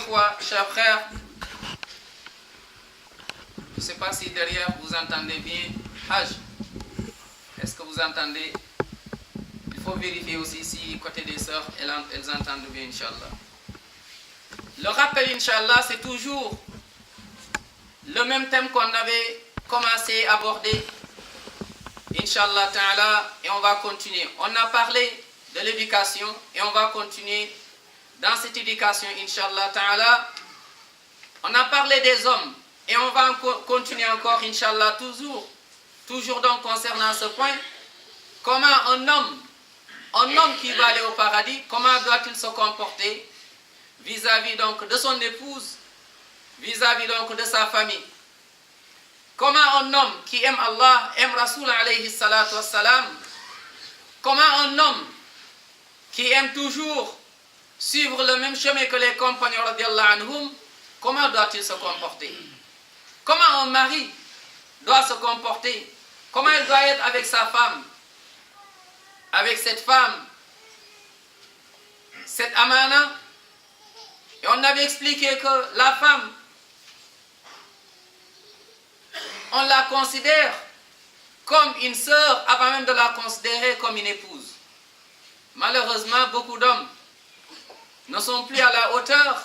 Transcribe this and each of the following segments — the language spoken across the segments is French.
Ikhwa, chers frères, je ne sais pas si derrière vous entendez bien. Haj, est-ce que vous entendez? Il faut vérifier aussi si côté des sœurs, elles entendent bien, Inch'Allah. Le rappel, Inch'Allah, c'est toujours le même thème qu'on avait commencé à aborder, Inch'Allah Ta'ala, et on va continuer. On a parlé de l'éducation et on va continuer dans cette éducation, Inch'Allah Ta'ala. On a parlé des hommes et on va continuer encore, Inch'Allah, toujours donc concernant ce point. Comment un homme qui va aller au paradis, comment doit-il se comporter vis-à-vis donc de son épouse, vis-à-vis donc de sa famille? Comment un homme qui aime Allah, aime Rasoul alayhi salatu wassalam, comment un homme qui aime toujours suivre le même chemin que les compagnons radiallahu anhum, comment doit-il se comporter? Comment un mari doit se comporter? Comment il doit être avec sa femme? Avec cette femme, cette amana. Et on avait expliqué que la femme, on la considère comme une sœur avant même de la considérer comme une épouse. Malheureusement, beaucoup d'hommes ne sont plus à la hauteur,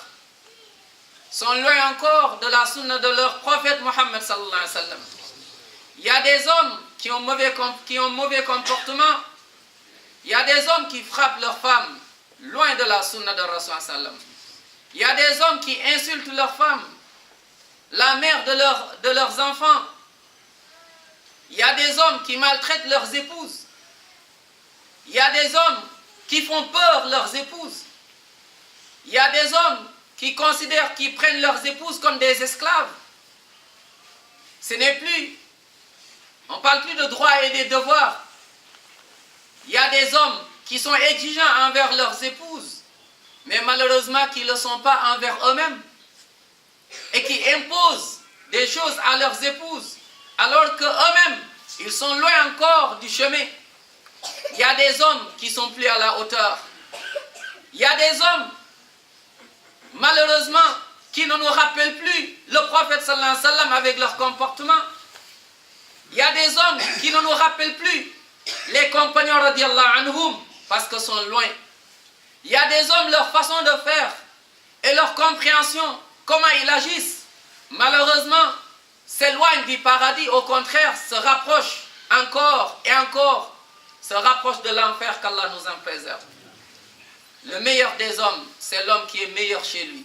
sont loin encore de la sunna de leur prophète Mohammed sallallahu alayhi wa sallam. Il y a des hommes qui ont mauvais comportement. Il y a des hommes qui frappent leurs femmes loin de la sunna de Rasul sallam. Il y a des hommes qui insultent leurs femmes, la mère de leurs enfants. Il y a des hommes qui maltraitent leurs épouses. Il y a des hommes qui font peur leurs épouses. Il y a des hommes qui considèrent qu'ils prennent leurs épouses comme des esclaves. Ce n'est plus, on ne parle plus de droits et des devoirs. Il y a des hommes qui sont exigeants envers leurs épouses, mais malheureusement qui ne le sont pas envers eux-mêmes et qui imposent des choses à leurs épouses alors qu'eux-mêmes, ils sont loin encore du chemin. Il y a des hommes qui sont plus à la hauteur. Il y a des hommes, malheureusement, qui ne nous rappellent plus le prophète sallallahu alayhi wa sallam avec leur comportement. Il y a des hommes qui ne nous rappellent plus les compagnons radiallahu anhum parce qu'ils sont loin. Il y a des hommes, leur façon de faire et leur compréhension, comment ils agissent, malheureusement, s'éloignent du paradis, au contraire, se rapprochent encore et encore, se rapprochent de l'enfer, qu'Allah nous en préserve. Le meilleur des hommes, c'est l'homme qui est meilleur chez lui,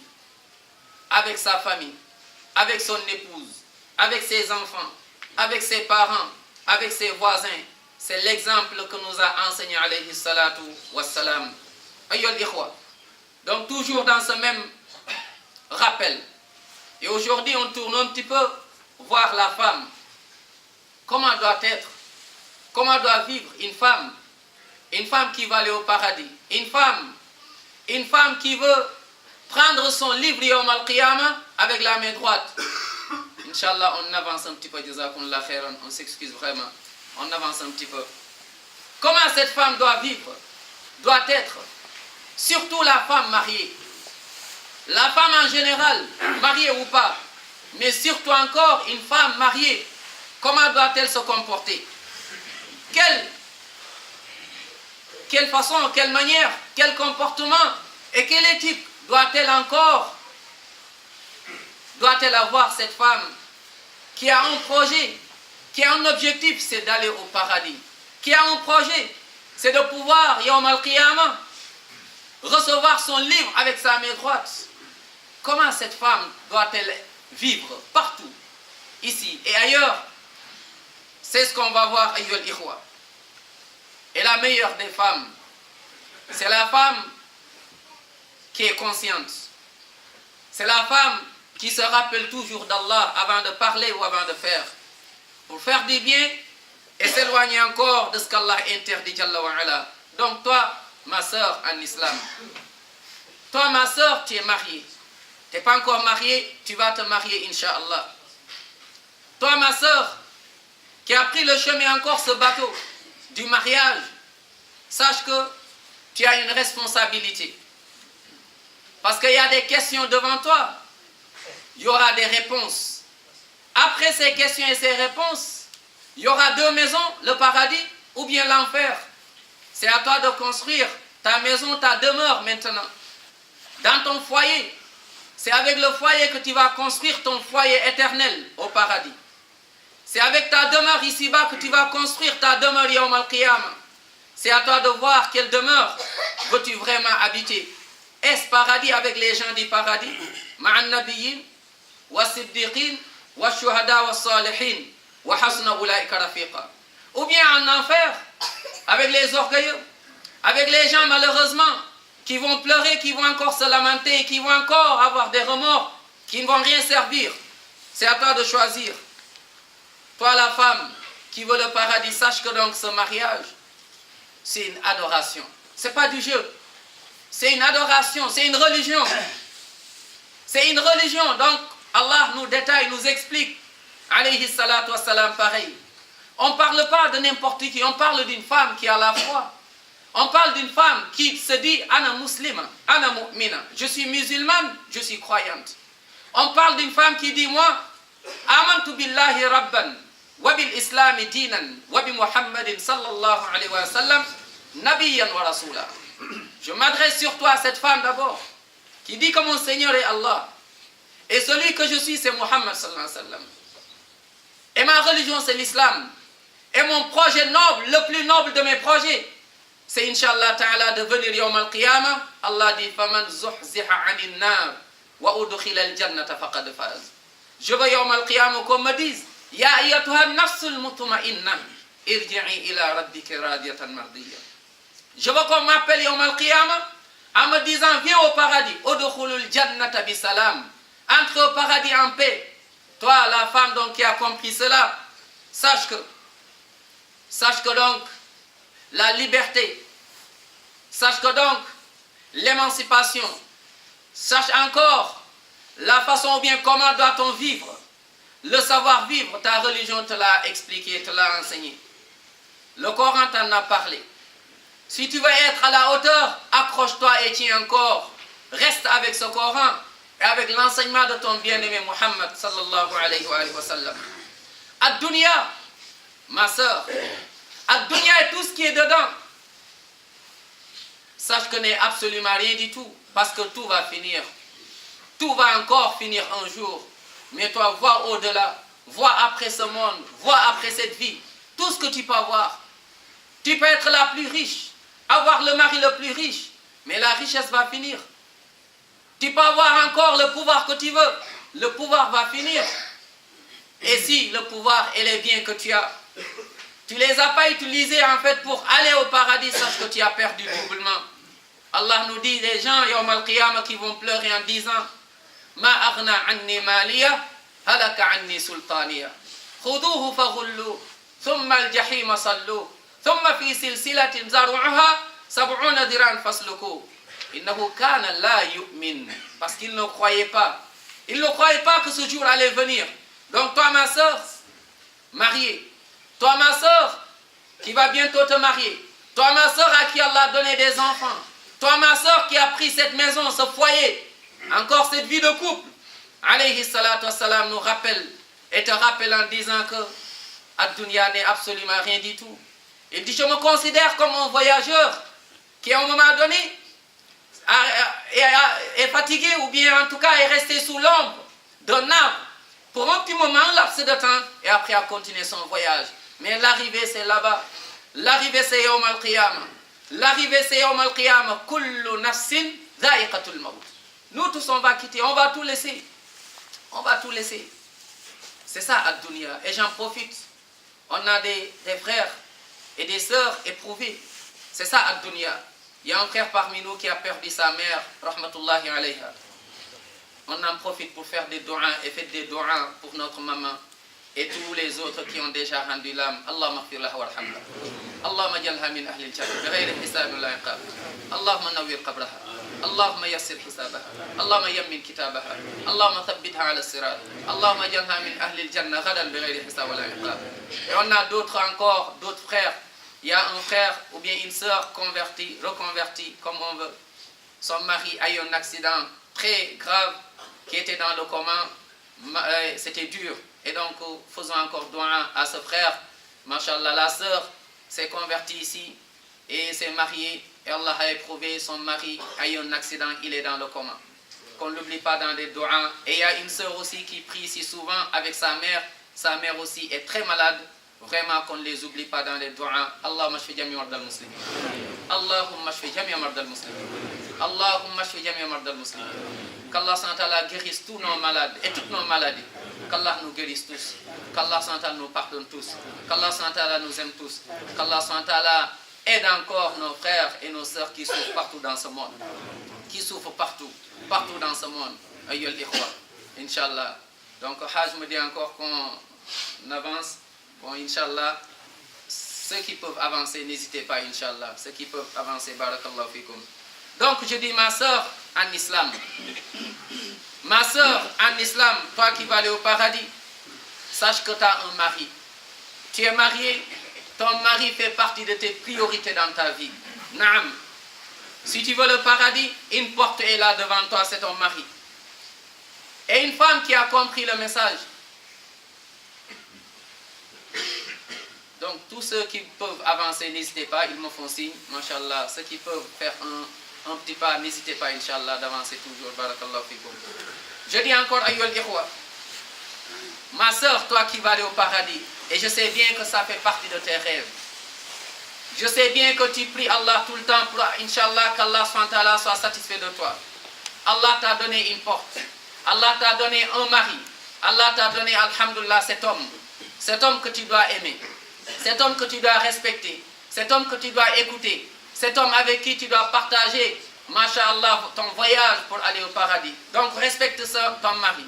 avec sa famille, avec son épouse, avec ses enfants, avec ses parents, avec ses voisins. C'est l'exemple que nous a enseigné alayhi salatu wassalam. Ayyul ikhwa. Donc toujours dans ce même rappel. Et aujourd'hui on tourne un petit peu voir la femme. Comment doit être, comment doit vivre une femme qui va aller au paradis. Une femme qui veut prendre son livre Yawm al-Qiyamah avec la main droite. Inch'Allah, on avance un petit peu, jazakumullah khairan, on s'excuse vraiment. On avance un petit peu. Comment cette femme doit vivre, doit être, surtout la femme mariée. La femme en général, mariée ou pas, mais surtout encore une femme mariée, comment doit-elle se comporter? Quelle façon, quelle manière, quel comportement et quelle éthique doit-elle avoir cette femme qui a un projet, qui a un objectif, c'est d'aller au paradis, qui a un projet, c'est de pouvoir, Yawm al-Qiyamah, recevoir son livre avec sa main droite. Comment cette femme doit-elle vivre partout, ici et ailleurs? C'est ce qu'on va voir, ayyul ikhwa. Et la meilleure des femmes, c'est la femme qui est consciente. C'est la femme qui se rappelle toujours d'Allah avant de parler ou avant de faire. Pour faire du bien et s'éloigner encore de ce qu'Allah interdit, Jalla wa ala. Donc toi, ma soeur en islam, toi ma soeur, tu es mariée. Tu n'es pas encore mariée, tu vas te marier, Inch'Allah. Toi ma soeur, qui a pris le chemin encore, ce bateau du mariage, sache que tu as une responsabilité. Parce qu'il y a des questions devant toi. Il y aura des réponses. Après ces questions et ces réponses, il y aura deux maisons, le paradis ou bien l'enfer. C'est à toi de construire ta maison, ta demeure maintenant. Dans ton foyer. C'est avec le foyer que tu vas construire ton foyer éternel au paradis. C'est avec ta demeure ici-bas que tu vas construire ta demeure Yawm al-Qiyamah. C'est à toi de voir quelle demeure veux-tu vraiment habiter. Est-ce paradis avec les gens du paradis? Ma'an nabiyyin, wa siddiqin, wa shuhada wa salihin, wa hasna ulaika rafiqa. Ou bien en enfer, avec les orgueilleux, avec les gens malheureusement, qui vont pleurer, qui vont encore se lamenter, qui vont encore avoir des remords, qui ne vont rien servir. C'est à toi de choisir. Toi la femme qui veut le paradis, sache que donc ce mariage, c'est une adoration. Ce n'est pas du jeu. C'est une adoration, c'est une religion. C'est une religion. Donc Allah nous détaille, nous explique. Alayhi salatu wassalam, pareil. On ne parle pas de n'importe qui, on parle d'une femme qui a la foi. On parle d'une femme qui se dit Ana muslima, Ana mu'mina. Je suis musulmane, je suis croyante. On parle d'une femme qui dit moi, Amantu billahi rabban, wa bil islami dinan, wa bi Muhammadin sallallahu alayhi wa sallam, nabiyyan wa rasula. Je m'adresse surtout à cette femme d'abord, qui dit que mon Seigneur est Allah. Et celui que je suis, c'est Muhammad sallallahu alayhi wa sallam. Et ma religion, c'est l'islam. Et mon projet noble, le plus noble de mes projets, c'est Inch'Allah Ta'ala de venir Yawm al-Qiyamah. Allah dit Faman zuhziha 'anil nar wa udkhila al-jannata faqad faz. Je veux Yawm al-Qiyamah qu'on me dise Ya ayyatuha nafsul mutma'inna irji'i ila rabbika radiyatan mardiyya. Je veux qu'on m'appelle Yawm al-Qiyamah en me disant viens au paradis. Udkhulul jannata bi salam. Entre au paradis en paix. Toi la femme donc qui a compris cela, sache que donc la liberté, sache que donc l'émancipation, sache encore la façon ou bien comment doit-on vivre, le savoir-vivre, ta religion te l'a expliqué, te l'a enseigné. Le Coran t'en a parlé. Si tu veux être à la hauteur, accroche-toi et tiens encore. Reste avec ce Coran et avec l'enseignement de ton bien-aimé Muhammad sallallahu alayhi wa sallam. Ad-dunya, ma soeur, Ad-dunya et tout ce qui est dedans. Sache que n'est absolument rien du tout. Parce que tout va finir. Tout va encore finir un jour. Mais toi, vois au-delà. Vois après ce monde. Vois après cette vie. Tout ce que tu peux avoir. Tu peux être la plus riche. Avoir le mari le plus riche. Mais la richesse va finir. Tu peux avoir encore le pouvoir que tu veux. Le pouvoir va finir. Et si le pouvoir et les biens que tu as, tu ne les as pas utilisés en fait pour aller au paradis, sache que tu as perdu doublement. Allah nous dit les gens Yawm al-Qiyamah qui vont pleurer en disant Ma aghna anni maliya, halaka anni sultaniya. Khuduhu faghullu, thumma al-jahima sallu, thumma fi silsilatin zaru'uha, sab'una diran fasluku. Innahu kana la yu'min. Parce qu'il ne croyait pas. Il ne croyait pas que ce jour allait venir. Donc toi ma soeur, mariée, toi ma soeur, qui va bientôt te marier, toi ma soeur à qui Allah a donné des enfants, toi ma soeur qui a pris cette maison, ce foyer, encore cette vie de couple, alayhi salatu wassalam nous rappelle et te rappelle en disant que ad-dunya n'est absolument rien du tout. Il dit je me considère comme un voyageur qui à un moment donné est fatigué ou bien en tout cas est resté sous l'ombre d'un arbre pour un petit moment, un laps de temps, et après a continué son voyage. Mais l'arrivée c'est là-bas. L'arrivée c'est Yawm al-Qiyamah. L'arrivée c'est Yawm al-Qiyamah. Kullu nafsin dha'iqatul maut. Nous tous on va quitter, on va tout laisser. On va tout laisser. C'est ça ad-dunya. Et j'en profite. On a des frères et des sœurs éprouvés. C'est ça ad-dunya. Il y a un frère parmi nous qui a perdu sa mère, rahmatullahi alayha. On en profite pour faire des doigts et faire des doigts pour notre maman et tous les autres qui ont déjà rendu l'âme. Allahumma ighfir laha warhamha. Allahumma jalha min ahli al-jannah bighayri hisab wala iqab. Allahumma nawwir qabraha. Allahumma yassir hisabaha. Allahumma yammin kitabaha. Allahumma thabbitha ala as-sirat. Allahumma jalha min ahli al-jannah ghadan bighayri hisab wala iqab. Et on a d'autres encore, d'autres frères. Il y a un frère ou bien une sœur convertie, reconvertie comme on veut. Son mari a eu un accident très grave qui était dans le coma. C'était dur. Et donc, faisons encore doigt à ce frère. Mashallah, la sœur s'est convertie ici et s'est mariée. Et Allah a éprouvé son mari, a eu un accident, il est dans le coma. Qu'on ne l'oublie pas dans les doigts. Et il y a une sœur aussi qui prie ici souvent avec sa mère. Sa mère aussi est très malade. Vraiment qu'on ne les oublie pas dans les doigts. Allahumma shfi jami' mardal muslimin. Allahumma shfi jami' mardal muslimin. Allahumma shfi jami' mardal muslimin. Qu'Allah SWT guérisse tous nos malades et toutes nos maladies. Qu'Allah nous guérisse tous. Qu'Allah SWT nous pardonne tous. Qu'Allah SWT nous aime tous. Qu'Allah SWT aide encore nos frères et nos sœurs qui souffrent partout dans ce monde. Qui souffrent partout dans ce monde. Ayyul ikhwa. Inch'Allah. Donc, Hajj me dit encore qu'on avance. Bon, Inch'Allah, ceux qui peuvent avancer, n'hésitez pas, Inch'Allah. Ceux qui peuvent avancer, barakallahu fikum. Donc, je dis, ma soeur en islam, ma soeur en islam, toi qui vas aller au paradis, sache que tu as un mari. Tu es marié, ton mari fait partie de tes priorités dans ta vie. Naam. Si tu veux le paradis, une porte est là devant toi, c'est ton mari. Et une femme qui a compris le message. Donc, tous ceux qui peuvent avancer, n'hésitez pas, ils me font signe, mashallah. Ceux qui peuvent faire un petit pas, n'hésitez pas, Inch'Allah, d'avancer toujours. Barakallahu fikum. Je dis encore, ayyul ikhwa, ma soeur, toi qui vas aller au paradis, et je sais bien que ça fait partie de tes rêves. Je sais bien que tu pries Allah tout le temps pour, Inch'Allah, qu'Allah soit satisfait de toi. Allah t'a donné une porte. Allah t'a donné un mari. Allah t'a donné, alhamdulillah, cet homme que tu dois aimer. Cet homme que tu dois respecter, cet homme que tu dois écouter, cet homme avec qui tu dois partager, masha'Allah, ton voyage pour aller au paradis. Donc respecte ton mari.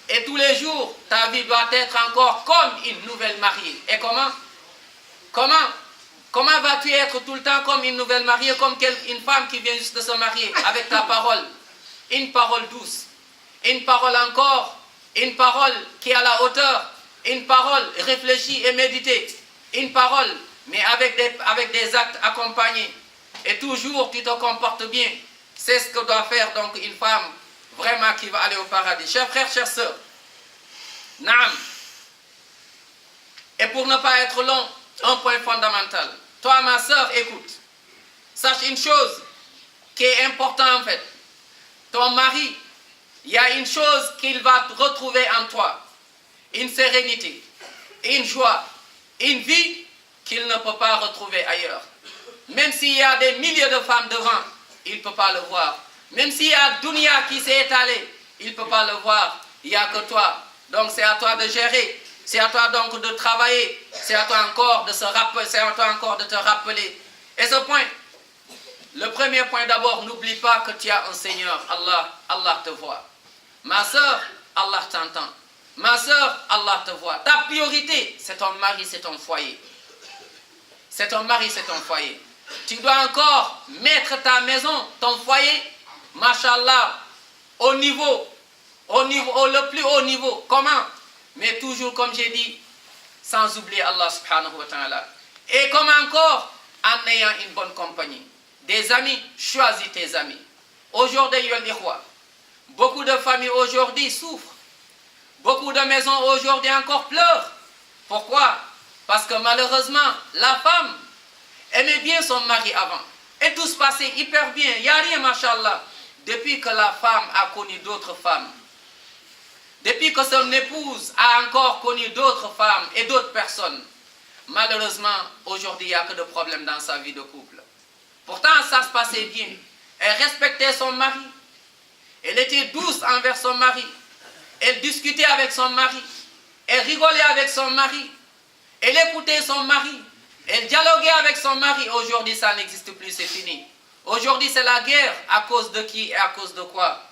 Et tous les jours, ta vie doit être encore comme une nouvelle mariée. Et comment vas-tu être tout le temps comme une nouvelle mariée, comme une femme qui vient juste de se marier, avec ta parole? Une parole douce, une parole encore, une parole qui est à la hauteur, une parole réfléchie et méditée. Une parole, mais avec des actes accompagnés. Et toujours, tu te comportes bien. C'est ce que doit faire donc une femme vraiment qui va aller au paradis. Chers frères, chères sœurs, naam. Et pour ne pas être long, un point fondamental. Toi, ma sœur, écoute. Sache une chose qui est importante en fait. Ton mari, il y a une chose qu'il va retrouver en toi. Une sérénité, une joie, une vie qu'il ne peut pas retrouver ailleurs. Même s'il y a des milliers de femmes devant, il ne peut pas le voir. Même s'il y a Dunia qui s'est étalée, il ne peut pas le voir. Il n'y a que toi. Donc c'est à toi de gérer. C'est à toi donc de travailler. C'est à toi encore de se rappeler. C'est à toi encore de te rappeler. Et ce point, le premier point d'abord, n'oublie pas que tu as un Seigneur. Allah te voit. Ma soeur, Allah t'entend. Ma soeur, Allah te voit. Ta priorité, c'est ton mari, c'est ton foyer. C'est ton mari, c'est ton foyer. Tu dois encore mettre ta maison, ton foyer, mashallah, le plus haut niveau. Comment? Mais toujours, comme j'ai dit, sans oublier Allah subhanahu wa ta'ala. Et comme encore, en ayant une bonne compagnie. Des amis, choisis tes amis. Aujourd'hui, beaucoup de familles aujourd'hui souffrent. Beaucoup de maisons aujourd'hui encore pleurent. Pourquoi? Parce que malheureusement, la femme aimait bien son mari avant. Et tout se passait hyper bien. Il n'y a rien, machallah. Depuis que la femme a connu d'autres femmes, depuis que son épouse a encore connu d'autres femmes et d'autres personnes, malheureusement, aujourd'hui, il n'y a que de problèmes dans sa vie de couple. Pourtant, ça se passait bien. Elle respectait son mari. Elle était douce envers son mari. Elle discutait avec son mari. Elle rigolait avec son mari. Elle écoutait son mari. Elle dialoguait avec son mari. Aujourd'hui, ça n'existe plus, c'est fini. Aujourd'hui, c'est la guerre. À cause de qui et à cause de quoi?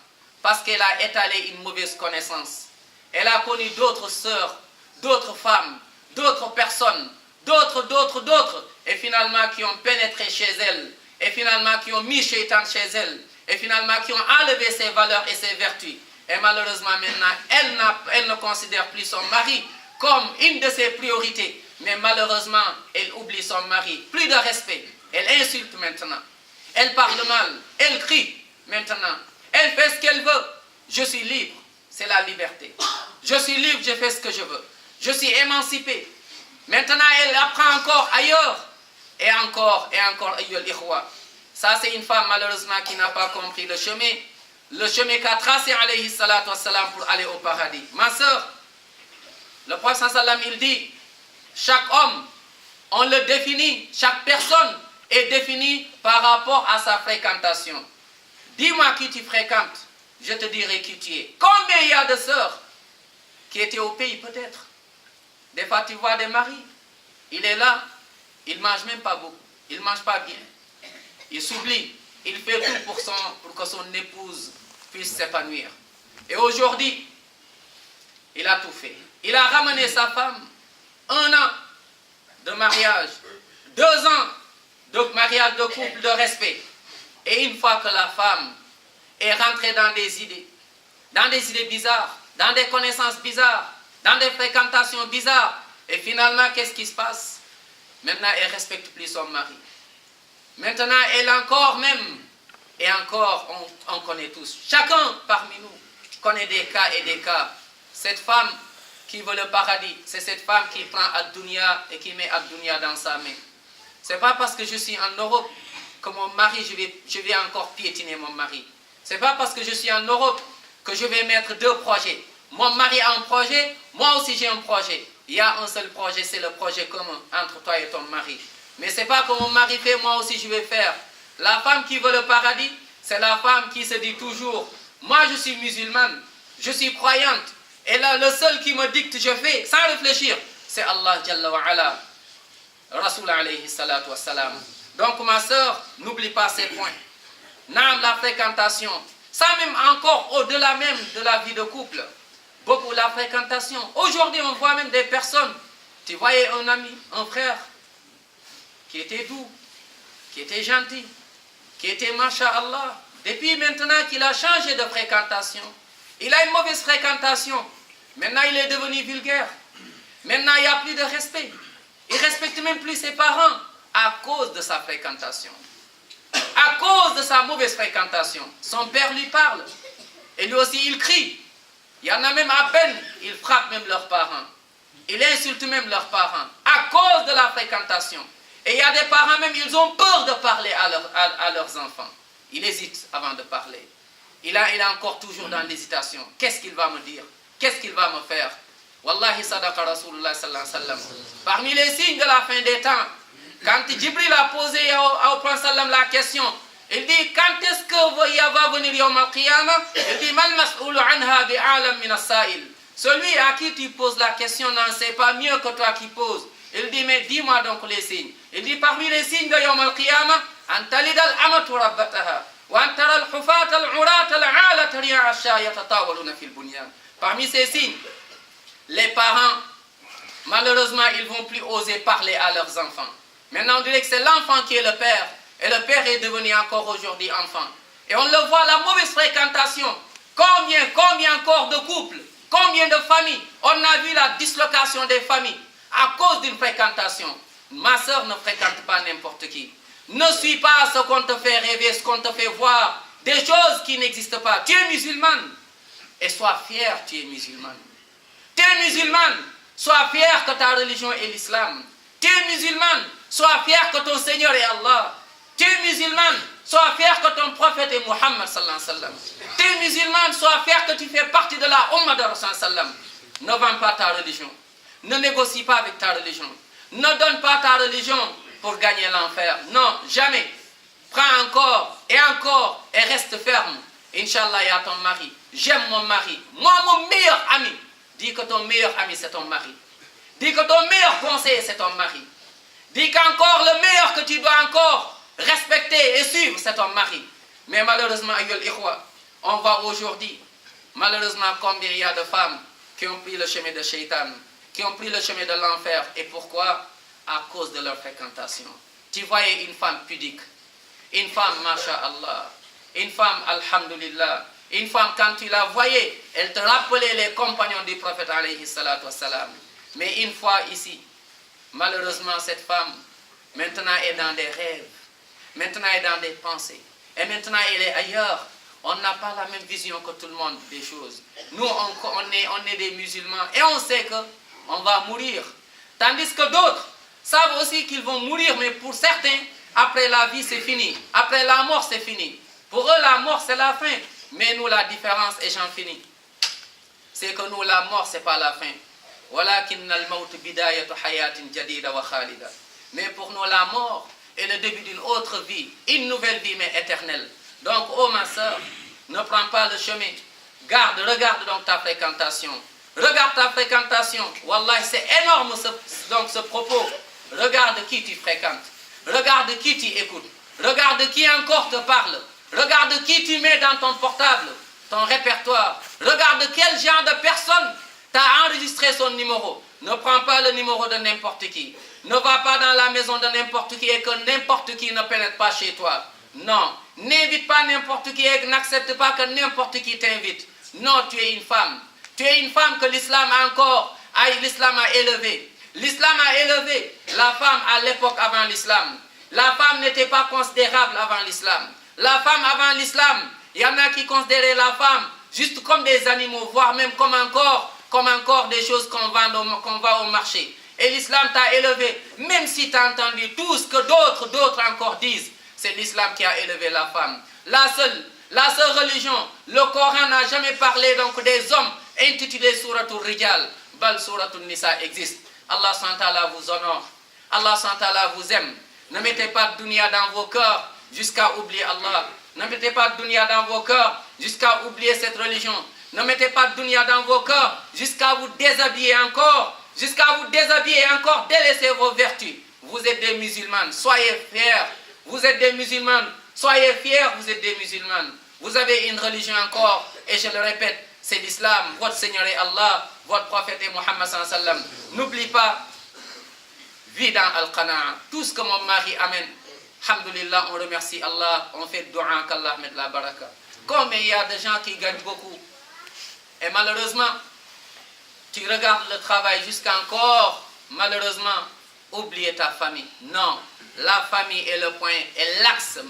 Parce qu'elle a étalé une mauvaise connaissance. Elle a connu d'autres sœurs, d'autres femmes, d'autres personnes, d'autres, et finalement qui ont pénétré chez elle, et finalement qui ont mis Shaitan chez elle, et finalement qui ont enlevé ses valeurs et ses vertus. Et malheureusement maintenant, elle ne considère plus son mari comme une de ses priorités. Mais malheureusement, elle oublie son mari. Plus de respect. Elle insulte maintenant. Elle parle mal. Elle crie maintenant. Elle fait ce qu'elle veut. Je suis libre. C'est la liberté. Je suis libre, je fais ce que je veux. Je suis émancipé. Maintenant, elle apprend encore ailleurs. Et encore, ayyul ikhwa. Ça, c'est une femme, malheureusement, qui n'a pas compris le chemin qu'a tracé, alayhi salatu wassalam, pour aller au paradis. Ma soeur, le prophète sallam, il dit, chaque homme, on le définit, chaque personne est définie par rapport à sa fréquentation. Dis-moi qui tu fréquentes, je te dirai qui tu es. Combien il y a de sœurs qui étaient au pays, peut-être? Des fois, tu vois des maris, il est là, il ne mange même pas beaucoup, il ne mange pas bien. Il s'oublie, il fait tout pour que son épouse puisse s'épanouir. Et aujourd'hui, il a tout fait. Il a ramené sa femme 1 an de mariage, 2 ans de mariage de couple de respect. Et une fois que la femme est rentrée dans des idées bizarres, dans des connaissances bizarres, dans des fréquentations bizarres, et finalement, qu'est-ce qui se passe? Maintenant, elle ne respecte plus son mari. Maintenant, elle encore même, et encore, on connaît tous. Chacun parmi nous connaît des cas et des cas. Cette femme qui veut le paradis, c'est cette femme qui prend Ad-Dunya et qui met Ad-Dunya dans sa main. Ce n'est pas parce que je suis en Europe que mon mari, je vais encore piétiner mon mari. Ce n'est pas parce que je suis en Europe que je vais mettre 2 projets. Mon mari a un projet, moi aussi j'ai un projet. Il y a un seul projet, c'est le projet commun entre toi et ton mari. Mais ce n'est pas que mon mari fait, moi aussi je vais faire. La femme qui veut le paradis, c'est la femme qui se dit toujours, moi je suis musulmane, je suis croyante, et là le seul qui me dicte, je fais, sans réfléchir, c'est Allah Jalla wa Ala, Rasoul alayhi salatu wassalam. Donc ma soeur, n'oublie pas ces points. Nam la fréquentation, ça même encore au-delà même de la vie de couple, beaucoup la fréquentation. Aujourd'hui on voit même des personnes, tu voyais un ami, un frère, qui était doux, qui était gentil, qui était masha'Allah. Depuis maintenant qu'il a changé de fréquentation, il a une mauvaise fréquentation. Maintenant il est devenu vulgaire. Maintenant il n'y a plus de respect. Il ne respecte même plus ses parents à cause de sa fréquentation. À cause de sa mauvaise fréquentation. Son père lui parle. Et lui aussi il crie. Il y en a même à peine, ils frappent même leurs parents. Ils insultent même leurs parents. À cause de la fréquentation. Et il y a des parents même, ils ont peur de parler à leurs enfants. Ils hésitent avant de parler. Il est encore toujours dans l'hésitation. Qu'est-ce qu'il va me dire? Qu'est-ce qu'il va me faire? Wallahi sadaqa Rasulullah sallallahu alayhi wa sallam. Parmi les signes de la fin des temps, quand Jibril a posé au prophète sallam la question, il dit, quand est-ce que va venir Yawm al-Qiyamah? Il dit, mal mas'oulu anha bi'alam min as-sa'il. Celui à qui tu poses la question n'en sait pas mieux que toi qui poses. Il dit, mais dis-moi donc les signes. Il dit, parmi les signes de Yawm al-Qiyamah, an talida al-amatu rabbataha, wa an tara al-hufata al-urata al-'alata ri'a ash-sha yatatawaluna fil bunyan. Parmi ces signes, les parents, malheureusement, ils ne vont plus oser parler à leurs enfants. Maintenant, on dirait que c'est l'enfant qui est le père, et le père est devenu encore aujourd'hui enfant. Et on le voit, la mauvaise fréquentation. Combien encore de couples, combien de familles, on a vu la dislocation des familles à cause d'une fréquentation. Ma soeur ne fréquente pas n'importe qui. Ne suis pas ce qu'on te fait rêver, ce qu'on te fait voir, des choses qui n'existent pas. Tu es musulmane, et sois fier, tu es musulmane. Tu es musulmane, sois fier que ta religion est l'islam. Tu es musulmane, sois fier que ton Seigneur est Allah. Tu es musulmane, sois fier que ton prophète est Muhammad sallallahu alayhi wa sallam. Tu es musulmane, sois fier que tu fais partie de la Ummah de Rasul sallam. Ne vends pas ta religion. Ne négocie pas avec ta religion. Ne donne pas ta religion pour gagner l'enfer. Non, jamais. Prends encore et reste ferme. Inch'Allah, il y a ton mari. J'aime mon mari. Moi, mon meilleur ami. Dis que ton meilleur ami, c'est ton mari. Dis que ton meilleur conseiller, c'est ton mari. Dis qu'encore le meilleur que tu dois encore respecter et suivre, c'est ton mari. Mais malheureusement, ayyul ikhwa, on voit aujourd'hui, malheureusement, combien il y a de femmes qui ont pris le chemin de Shaitan, qui ont pris le chemin de l'enfer. Et pourquoi? À cause de leur fréquentation. Tu voyais une femme pudique, une femme, masha'Allah, une femme, alhamdulillah, une femme, quand tu la voyais, elle te rappelait les compagnons du prophète, alayhi salatu wassalam. Mais une fois ici, malheureusement, cette femme, maintenant est dans des rêves, maintenant est dans des pensées, et maintenant elle est ailleurs. On n'a pas la même vision que tout le monde des choses. Nous, on est des musulmans et on sait qu'on va mourir. Tandis que d'autres savent aussi qu'ils vont mourir, mais pour certains, après la vie, c'est fini. Après la mort, c'est fini. Pour eux, la mort, c'est la fin. Mais nous, la différence, et j'en finis, c'est que nous, la mort, ce n'est pas la fin. Mais pour nous, la mort est le début d'une autre vie, une nouvelle vie, mais éternelle. Donc, oh ma soeur, ne prends pas le chemin. Regarde donc ta fréquentation. Regarde ta fréquentation. Wallah, c'est énorme ce propos. Regarde qui tu fréquentes. Regarde qui tu écoutes. Regarde qui encore te parle. Regarde qui tu mets dans ton portable, ton répertoire. Regarde quel genre de personne t'a enregistré son numéro. Ne prends pas le numéro de n'importe qui. Ne va pas dans la maison de n'importe qui et que n'importe qui ne pénètre pas chez toi. Non, n'invite pas n'importe qui et n'accepte pas que n'importe qui t'invite. Non, tu es une femme. Tu es une femme que l'islam a élevée. L'islam a élevé la femme à l'époque avant l'islam. La femme n'était pas considérable avant l'islam. La femme avant l'islam, il y en a qui considéraient la femme juste comme des animaux, voire même comme encore des choses qu'on vend au marché. Et l'islam t'a élevé, même si tu as entendu tout ce que d'autres encore disent, c'est l'islam qui a élevé la femme. La seule religion, le Coran n'a jamais parlé donc des hommes intitulés Suratul Rijal, Bal Suratul Nisa existe. Allah SWT vous honore, Allah SWT vous aime. Ne mettez pas de dunya dans vos cœurs jusqu'à oublier Allah. Ne mettez pas de dunya dans vos cœurs jusqu'à oublier cette religion. Ne mettez pas de dunya dans vos cœurs jusqu'à vous déshabiller encore. Délaissez vos vertus. Vous êtes des musulmanes, soyez fiers. Vous êtes des musulmanes, soyez fiers, vous êtes des musulmanes. Vous avez une religion encore, et je le répète, c'est l'islam. Votre Seigneur est Allah, votre prophète est Muhammad sallallahu alayhi wa sallam. N'oublie pas, vis dans Al-Qana'a. Tout ce que mon mari amène, alhamdulillah, on remercie Allah, on fait dua qu'Allah mette la baraka. Comme il y a des gens qui gagnent beaucoup, et malheureusement, tu regardes le travail jusqu'à encore, malheureusement, oublier ta famille. Non, la famille est le point, est l'axe,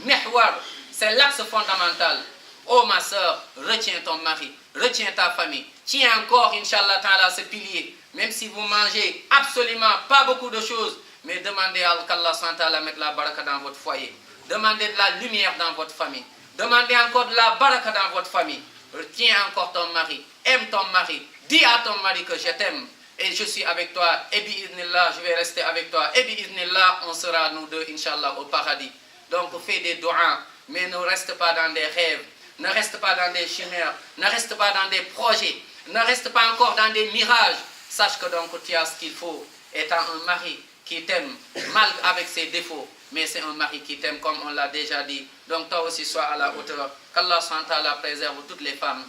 mihwar, c'est l'axe fondamental. Oh ma soeur, retiens ton mari, retiens ta famille. Tiens encore, Inch'Allah ta'ala, ce pilier. Même si vous mangez absolument pas beaucoup de choses, mais demandez à Allah ta'ala mettre la baraka dans votre foyer. Demandez de la lumière dans votre famille. Demandez encore de la baraka dans votre famille. Retiens encore ton mari, aime ton mari. Dis à ton mari que je t'aime et je suis avec toi. Et bi'iznillah, je vais rester avec toi. Et bi'iznillah, on sera nous deux, Inch'Allah, au paradis. Donc fais des doigts, mais ne reste pas dans des rêves. Ne reste pas dans des chimères, ne reste pas dans des projets, ne reste pas encore dans des mirages. Sache que donc tu as ce qu'il faut, étant un mari qui t'aime, mal avec ses défauts, mais c'est un mari qui t'aime comme on l'a déjà dit. Donc toi aussi sois à la hauteur. Qu'Allah SWT préserve toutes les femmes.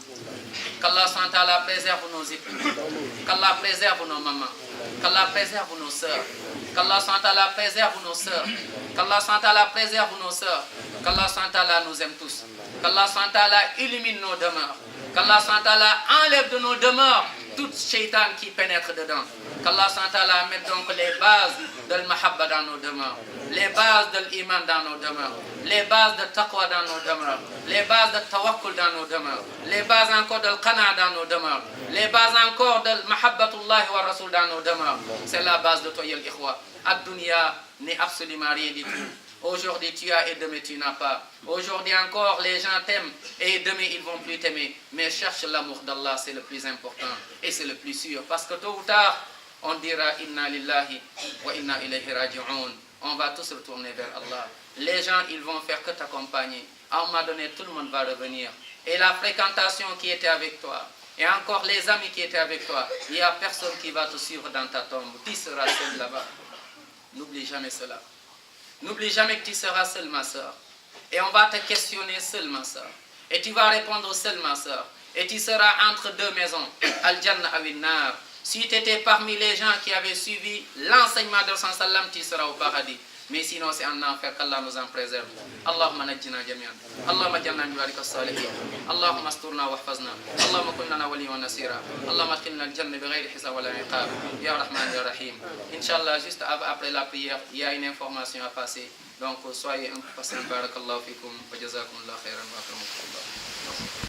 Qu'Allah SWT préserve nos époux. Qu'Allah préserve nos mamans. Qu'Allah préserve nos sœurs. Qu'Allah SWT préserve nos sœurs. Qu'Allah SWT préserve nos sœurs. Qu'Allah SWT nous aime tous. Qu'Allah SWT illumine nos demeures. Qu'Allah SWT enlève de nos demeures tout shaitan qui pénètre dedans. Qu'Allah SWT mette donc les bases de l'mahabba dans nos demeures, les bases de l'iman dans nos demeures, les bases de taqwa dans nos demeures, les bases de tawakkul dans nos demeures, les bases encore de l'qana dans nos demeures, les bases encore de l'mahabbatullah wa rasul dans nos demeures. C'est la base de toi, ikhwa. Ad-dunya n'est absolument rien du tout. Aujourd'hui tu as et demain tu n'as pas. Aujourd'hui encore les gens t'aiment et demain ils vont plus t'aimer. Mais cherche l'amour d'Allah, c'est le plus important et c'est le plus sûr. Parce que tôt ou tard, on dira inna lillahi wa inna ilayhi raji'un. On va tous retourner vers Allah. Les gens ils vont faire que t'accompagner. À un moment donné tout le monde va revenir. Et la fréquentation qui était avec toi, et encore les amis qui étaient avec toi, il n'y a personne qui va te suivre dans ta tombe. Tu seras seul là-bas. N'oublie jamais cela. N'oublie jamais que tu seras seule, ma soeur. Et on va te questionner seule, ma soeur. Et tu vas répondre seule, ma soeur. Et tu seras entre deux maisons, Al-Jannah Awin-Nar. Si tu étais parmi les gens qui avaient suivi l'enseignement de Sallam, tu seras au paradis. Mais sinon, c'est en enfer qu'Allah nous en préserve. Allahumma najjina jami'an. Allahumma jalna biwarika as-salihin. Allahumma asturna wa hfazna. Allahumma kun lana waliyan wa nasira. Allahumma adkhilna al-jannah bighayri hisab wa la iqab. Ya Rahman ya Rahim. Inch'Allah, juste après la prière, il y a une information à passer. Donc soyez impatients. Barakallahu fikum wa jazakumullahu khairan wa akramakumullah.